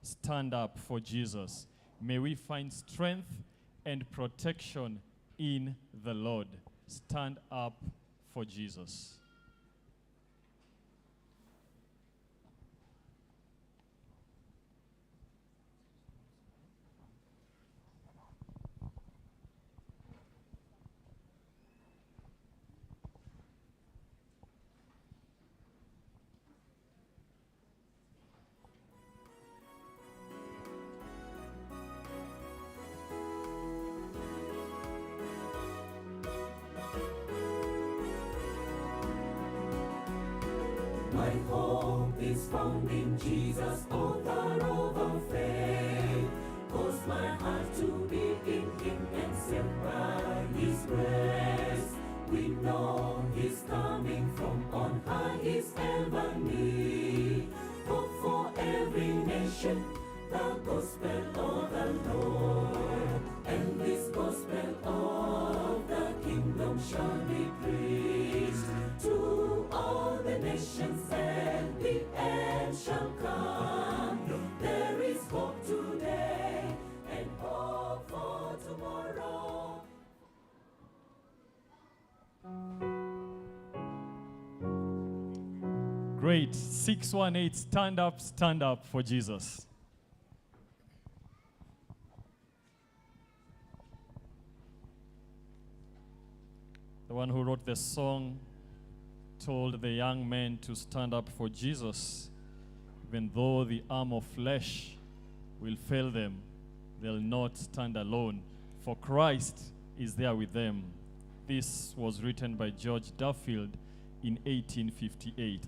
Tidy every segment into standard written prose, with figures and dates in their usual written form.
stand up for Jesus. May we find strength and protection in the Lord. Stand up for Jesus. My hope is found in Jesus, author of our faith. Cause my heart to be in Him and saved by His grace. We know He's coming from on high, is ever near. Hope for every nation, the gospel of the Lord. And this gospel of the kingdom shall be preached to all the nations, and the end shall come. There is hope today and hope for tomorrow. Great. 618, stand up for Jesus. The one who wrote the song told the young men to stand up for Jesus. Even though the arm of flesh will fail them, they'll not stand alone, for Christ is there with them. This was written by George Duffield in 1858.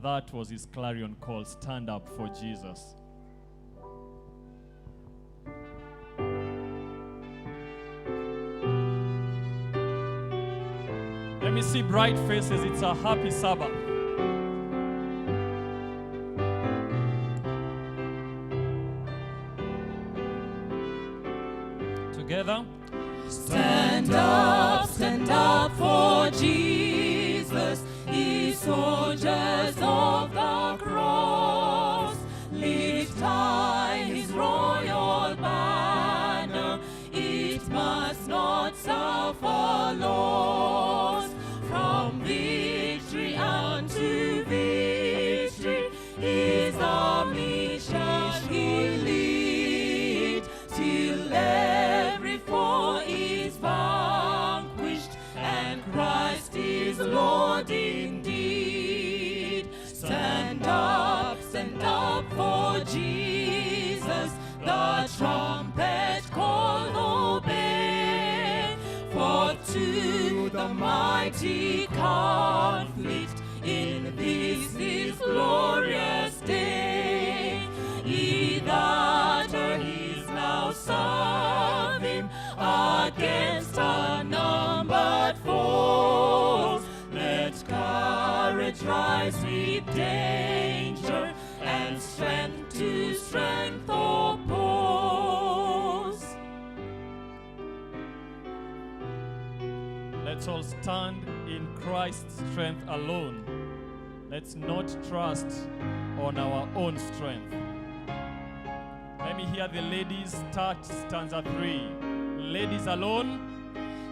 That was his clarion call, stand up for Jesus. Let me see bright faces. It's a happy Sabbath. Together. Stand up for Jesus, ye soldiers of the cross. Lift high His royal banner, it must not suffer loss. From victory unto victory is our mission He lead, till every foe is vanquished and Christ is Lord indeed. Stand up for Jesus, the trumpet call obey, for to the mighty conflict in this His glorious day. Ye that are His now serve Him against unnumbered foes. Let courage rise with danger, and strength to strength oppose. Let's all stand in Christ's strength alone. Let's not trust on our own strength. Let me hear the ladies start stanza 3. Ladies alone.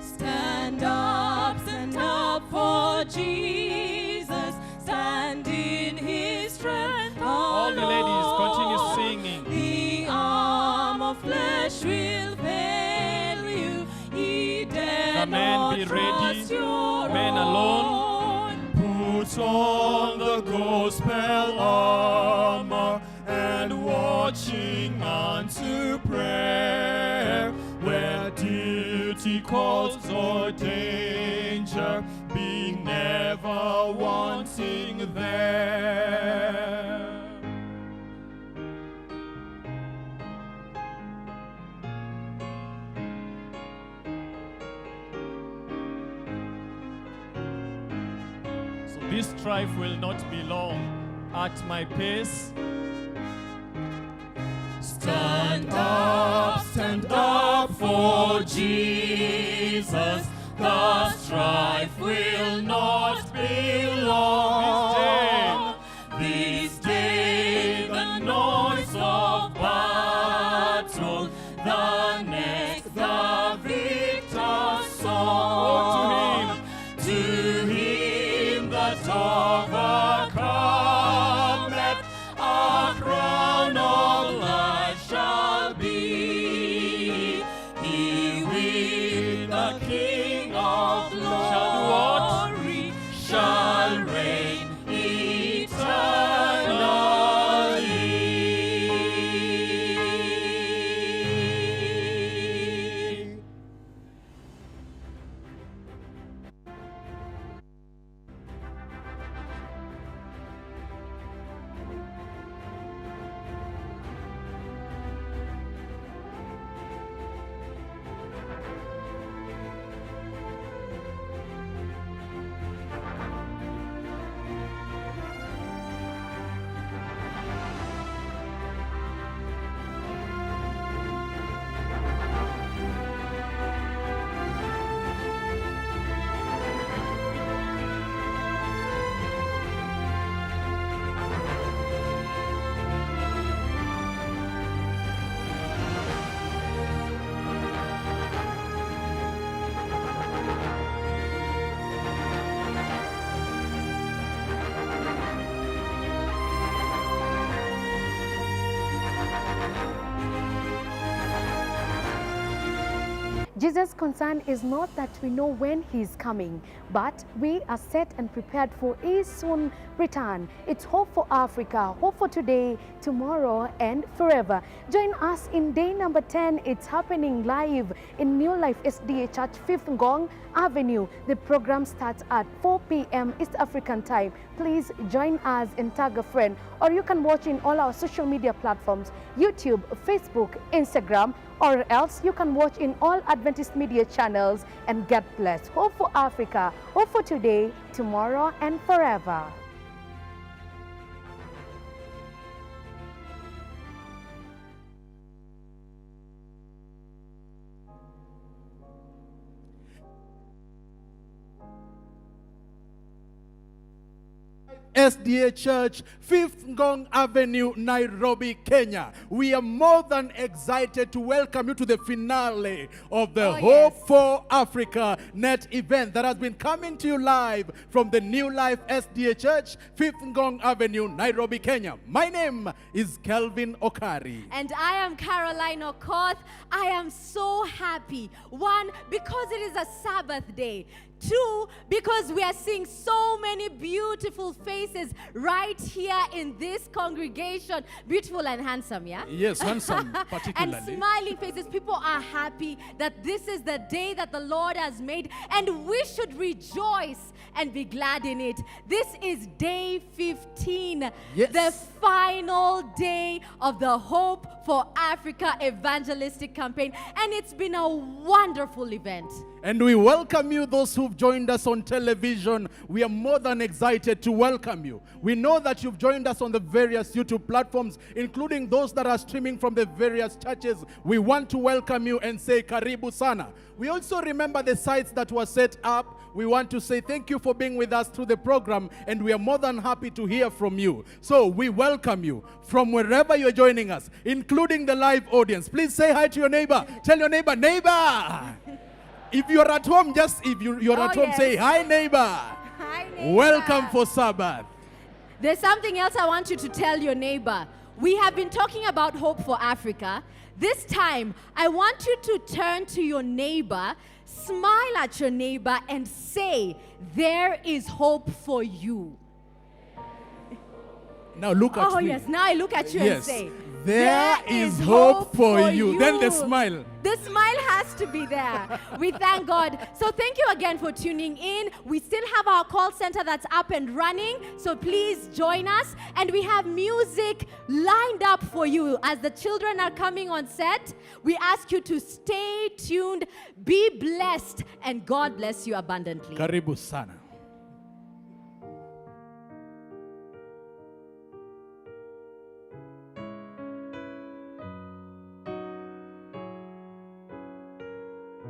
Stand up for Jesus, stand in His strength alone. All the ladies continue singing. The arm of flesh will fail you, He dare The men be ready, men alone. Put on the gospel armor and watching unto prayer, where duty calls or danger, being never wanting there. So this strife will not be long. At my pace, Stand up for Jesus, the strife will not be long. This day the noise the next, the victor's song. To him that overcometh, a crown of life shall be. He with the King of glory shall reign eternally. Jesus' concern is not that we know when He's coming, but we are set and prepared for His soon return. It's hope for Africa, hope for today, tomorrow, and forever. Join us in day number 10. It's happening live in New Life SDA Church, 5th Ngong Avenue. The program starts at 4 p.m. East African time. Please join us and tag a friend, or you can watch in all our social media platforms, YouTube, Facebook, Instagram, or else you can watch in all Adventist media channels and get blessed. Hope for Africa, hope for today, tomorrow, and forever. SDA Church, 5th Ngong Avenue, Nairobi, Kenya. We are more than excited to welcome you to the finale of the Hope for Africa Net event that has been coming to you live from the New Life SDA Church, 5th Ngong Avenue, Nairobi, Kenya. My name is Kelvin Okari. And I am Caroline Okoth. I am so happy. One, because it is a Sabbath day. Two, because we are seeing so many beautiful faces right here in this congregation. Beautiful and handsome, yeah? Yes, handsome particularly. And smiling faces. People are happy that this is the day that the Lord has made, and we should rejoice and be glad in it. This is day 15, yes, the final day of the Hope for Africa evangelistic campaign, and it's been a wonderful event. And we welcome you, those who've joined us on television. We are more than excited to welcome you. We know that you've joined us on the various YouTube platforms, including those that are streaming from the various churches. We want to welcome you and say Karibu Sana. We also remember the sites that were set up. We want to say thank you for being with us through the program, and we are more than happy to hear from you. So we welcome you from wherever you're joining us, including the live audience. Please say hi to your neighbor. Tell your neighbor, neighbor. If you're at home, if you're at home, say hi, neighbor. Hi, neighbor. Welcome for Sabbath. There's something else I want you to tell your neighbor. We have been talking about hope for Africa. This time, I want you to turn to your neighbor, smile at your neighbor, and say, there is hope for you. Now look at me. Oh, yes. Now I look at you and say, there is hope for you. Then the smile. The smile has to be there. We thank God. So thank you again for tuning in. We still have our call center that's up and running. So please join us. And we have music lined up for you. As the children are coming on set, we ask you to stay tuned, be blessed, and God bless you abundantly. Karibu sana.